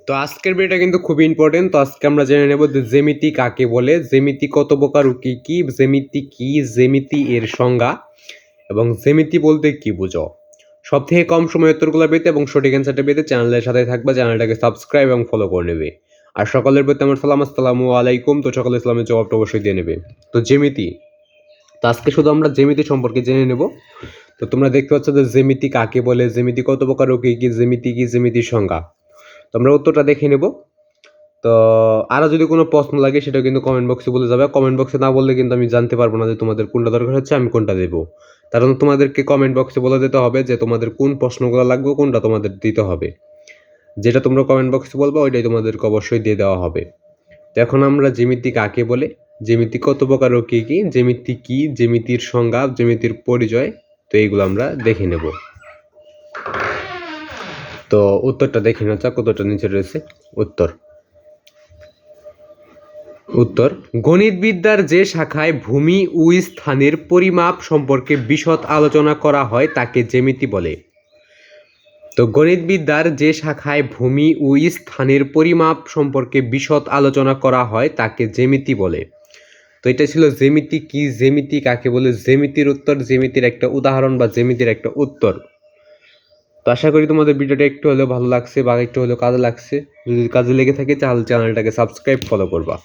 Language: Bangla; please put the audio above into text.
তো আজকের ভিডিওটা কিন্তু খুবই ইম্পর্টেন্ট। তো আজকে আমরা জেনে নেব যে জ্যামিতি কাকে বলে, জ্যামিতি কত প্রকার ও কি কি, জ্যামিতি কি, জ্যামিতি এর সংজ্ঞা এবং জ্যামিতি বলতে কি বুঝো। সব থেকে কম সময় উত্তরগুলো পেতে এবং সঠিক অ্যান্সারটা পেতে চ্যানেলের সাথে থাকবে, চ্যানেলটাকে সাবস্ক্রাইব এবং ফলো করে নেবে। আর সকলের প্রতি আমার সালাম, আসসালামু আলাইকুম। তো সকলে ইসলামের জবাবটা অবশ্যই দিয়ে নেবে। তো জ্যামিতি, তো আজকে শুধু আমরা জ্যামিতি সম্পর্কে জেনে নেব। তো তোমরা দেখতে পাচ্ছ যে জ্যামিতি কাকে বলে, জ্যামিতি কত প্রকার ও কি কি, জ্যামিতি কি, জ্যামিতির সংজ্ঞা। তো আমরা উত্তরটা দেখে নেব। তো আরও যদি কোনো প্রশ্ন লাগে সেটা কিন্তু কমেন্ট বক্সে বলে যাবে। কমেন্ট বক্সে না বললে কিন্তু আমি জানতে পারবো না যে তোমাদের কোনটা দরকার হচ্ছে, আমি কোনটা দেবো। কারণ তোমাদেরকে কমেন্ট বক্সে বলে দিতে হবে যে তোমাদের কোন প্রশ্নগুলো লাগবে, কোনটা তোমাদের দিতে হবে। যেটা তোমরা কমেন্ট বক্সে বলবে ওইটাই তোমাদেরকে অবশ্যই দিয়ে দেওয়া হবে। তো এখন আমরা জ্যামিতি কাকে বলে, জ্যামিতি কত প্রকার ও কী কী, জ্যামিতি কি, জ্যামিতির সংজ্ঞা, জ্যামিতির পরিচয়, তো এইগুলো আমরা দেখে নেব। তো উত্তরটা দেখে নেওয়া যাক। উত্তরটা নিচে রয়েছে। উত্তর গণিতবিদ্যার যে শাখায় ভূমি ও স্থানের পরিমাপ সম্পর্কে বিশদ আলোচনা করা হয় তাকে জ্যামিতি বলে। তো গণিতবিদ্যার যে শাখায় ভূমি ও স্থানের পরিমাপ সম্পর্কে বিশদ আলোচনা করা হয় তাকে জ্যামিতি বলে। তো এটা ছিল জ্যামিতি কি, জ্যামিতি কাকে বলে, জ্যামিতির উত্তর, জ্যামিতির একটা উদাহরণ বা জ্যামিতির একটা উত্তর। তো আশা করি তোমাদের ভিডিওটা একটু হলেও ভালো লাগছে বা একটু হলেও কাজে লাগছে। যদি কাজে লেগে থাকে তাহলে চ্যানেলটাকে সাবস্ক্রাইব ফলো করবা।